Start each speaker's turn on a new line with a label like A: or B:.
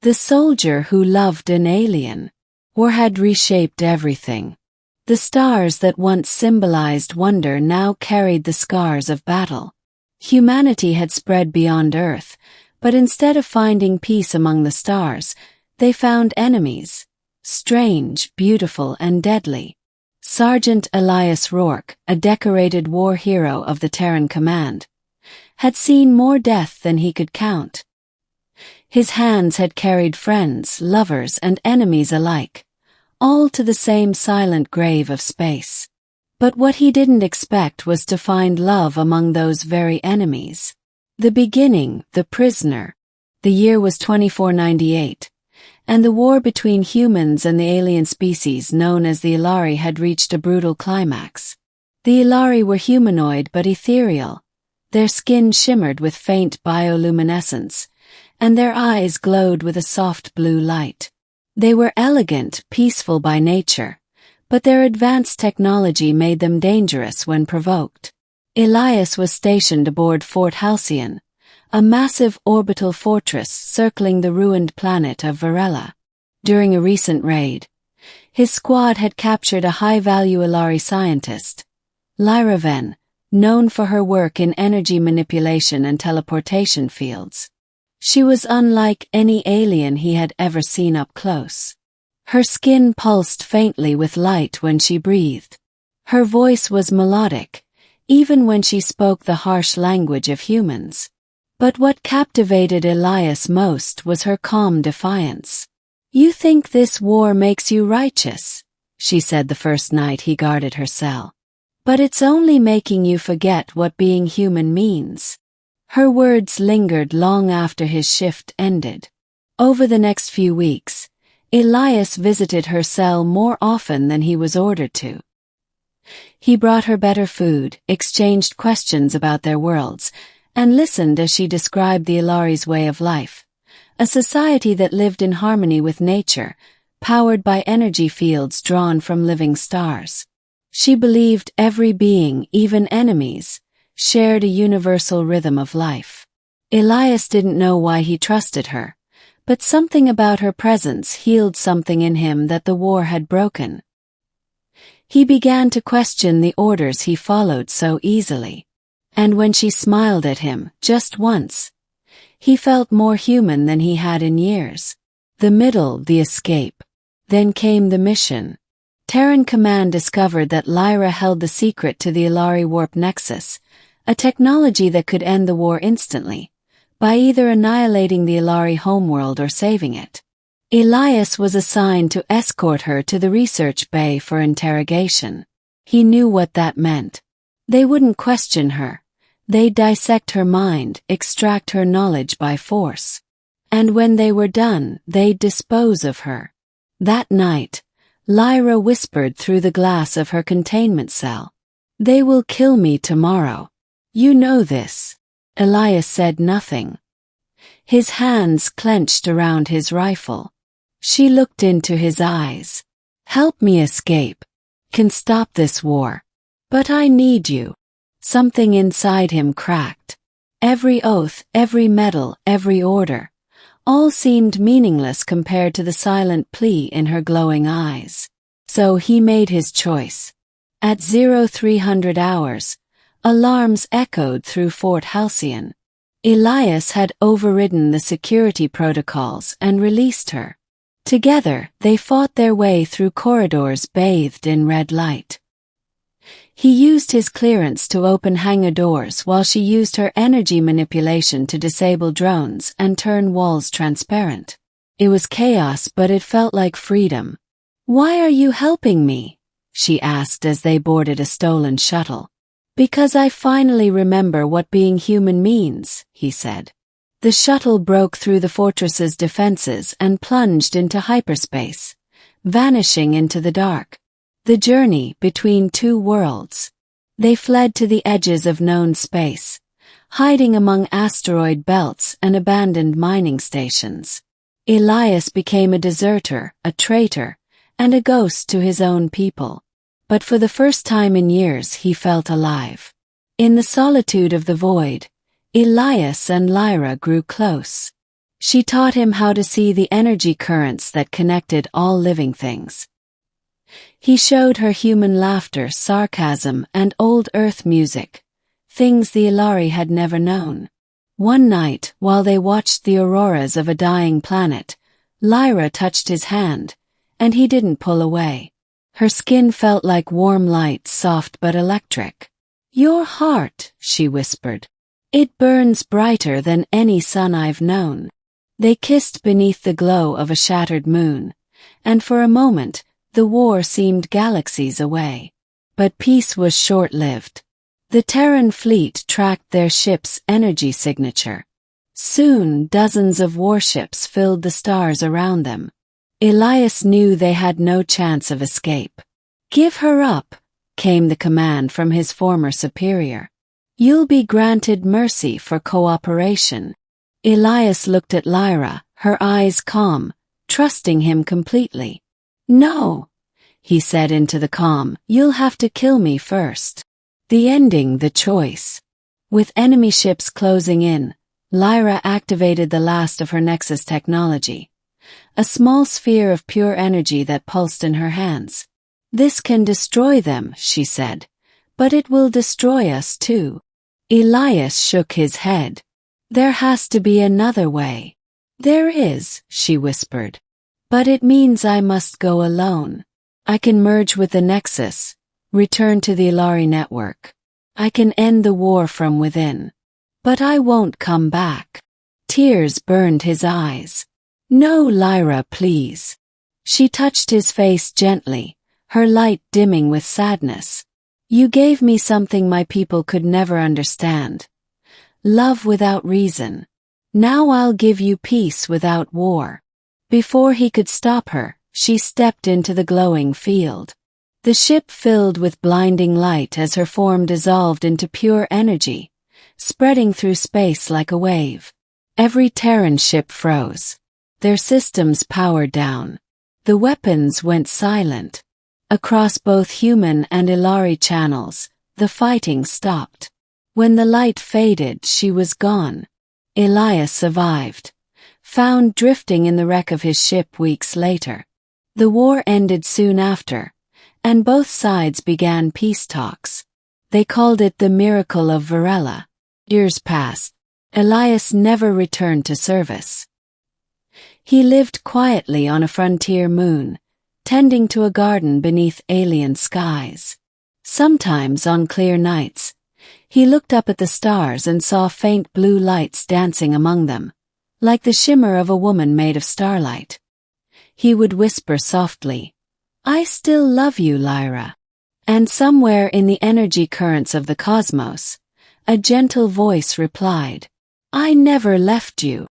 A: The soldier who loved an alien. War had reshaped everything. The stars that once symbolized wonder now carried the scars of battle. Humanity had spread beyond Earth, but instead of finding peace among the stars, they found enemies. Strange, beautiful, and deadly. Sergeant Elias Rourke, a decorated war hero of the Terran Command, had seen more death than he could count. His hands had carried friends, lovers, and enemies alike, all to the same silent grave of space. But what he didn't expect was to find love among those very enemies. The beginning, the prisoner. The year was 2498. And the war between humans and the alien species known as the Aelari had reached a brutal climax. The Aelari were humanoid but ethereal. Their skin shimmered with faint bioluminescence, and their eyes glowed with a soft blue light. They were elegant, peaceful by nature, but their advanced technology made them dangerous when provoked. Elias was stationed aboard Fort Halcyon, a massive orbital fortress circling the ruined planet of Varela. During a recent raid, his squad had captured a high-value Aelari scientist, Lyra, known for her work in energy manipulation and teleportation fields. She was unlike any alien he had ever seen up close. Her skin pulsed faintly with light when she breathed. Her voice was melodic, even when she spoke the harsh language of humans. But what captivated Elias most was her calm defiance. "You think this war makes you righteous," she said the first night he guarded her cell. "But it's only making you forget what being human means." Her words lingered long after his shift ended. Over the next few weeks, Elias visited her cell more often than he was ordered to. He brought her better food, exchanged questions about their worlds, and listened as she described the Aelari's way of life, a society that lived in harmony with nature, powered by energy fields drawn from living stars. She believed every being, even enemies, shared a universal rhythm of life. Elias didn't know why he trusted her, but something about her presence healed something in him that the war had broken. He began to question the orders he followed so easily. And when she smiled at him, just once, he felt more human than he had in years. The middle, the escape. Then came the mission. Terran Command discovered that Lyra held the secret to the Aelari warp nexus, a technology that could end the war instantly, by either annihilating the Aelari homeworld or saving it. Elias was assigned to escort her to the research bay for interrogation. He knew what that meant. They wouldn't question her. They'd dissect her mind, extract her knowledge by force. And when they were done, they'd dispose of her. That night, Lyra whispered through the glass of her containment cell, "They will kill me tomorrow. You know this." Elias said nothing. His hands clenched around his rifle. She looked into his eyes. "Help me escape. Can stop this war. But I need you." Something inside him cracked. Every oath, every medal, every order, all seemed meaningless compared to the silent plea in her glowing eyes. So he made his choice. At 0300 hours, alarms echoed through Fort Halcyon. Elias had overridden the security protocols and released her. Together, they fought their way through corridors bathed in red light. He used his clearance to open hangar doors while she used her energy manipulation to disable drones and turn walls transparent. It was chaos, but it felt like freedom. "Why are you helping me?" she asked as they boarded a stolen shuttle. "Because I finally remember what being human means," he said. The shuttle broke through the fortress's defenses and plunged into hyperspace, vanishing into the dark. The journey between two worlds. They fled to the edges of known space, hiding among asteroid belts and abandoned mining stations. Elias became a deserter, a traitor, and a ghost to his own people. But for the first time in years he felt alive. In the solitude of the void, Elias and Lyra grew close. She taught him how to see the energy currents that connected all living things. He showed her human laughter, sarcasm, and old Earth music, things the Aelari had never known. One night, while they watched the auroras of a dying planet, Lyra touched his hand, and he didn't pull away. Her skin felt like warm light, soft but electric. "Your heart," she whispered. "It burns brighter than any sun I've known." They kissed beneath the glow of a shattered moon, and for a moment, the war seemed galaxies away. But peace was short-lived. The Terran fleet tracked their ship's energy signature. Soon, dozens of warships filled the stars around them. Elias knew they had no chance of escape. "Give her up," came the command from his former superior. "You'll be granted mercy for cooperation." Elias looked at Lyra, her eyes calm, trusting him completely. "No," he said into the calm, "you'll have to kill me first." The ending, the choice. With enemy ships closing in, Lyra activated the last of her Nexus technology, a small sphere of pure energy that pulsed in her hands. "This can destroy them," she said, "but it will destroy us too." Elias shook his head. "There has to be another way." "There is," she whispered. "But it means I must go alone. I can merge with the Nexus, return to the Aelari network. I can end the war from within. But I won't come back." Tears burned his eyes. "No, Lyra, please." She touched his face gently, her light dimming with sadness. "You gave me something my people could never understand. Love without reason. Now I'll give you peace without war." Before he could stop her, she stepped into the glowing field. The ship filled with blinding light as her form dissolved into pure energy, spreading through space like a wave. Every Terran ship froze. Their systems powered down. The weapons went silent. Across both human and Aelari channels, the fighting stopped. When the light faded, she was gone. Elias survived, found drifting in the wreck of his ship weeks later. The war ended soon after, and both sides began peace talks. They called it the Miracle of Varela. Years passed. Elias never returned to service. He lived quietly on a frontier moon, tending to a garden beneath alien skies. Sometimes on clear nights, he looked up at the stars and saw faint blue lights dancing among them, like the shimmer of a woman made of starlight. He would whisper softly, "I still love you, Lyra." And somewhere in the energy currents of the cosmos, a gentle voice replied, "I never left you."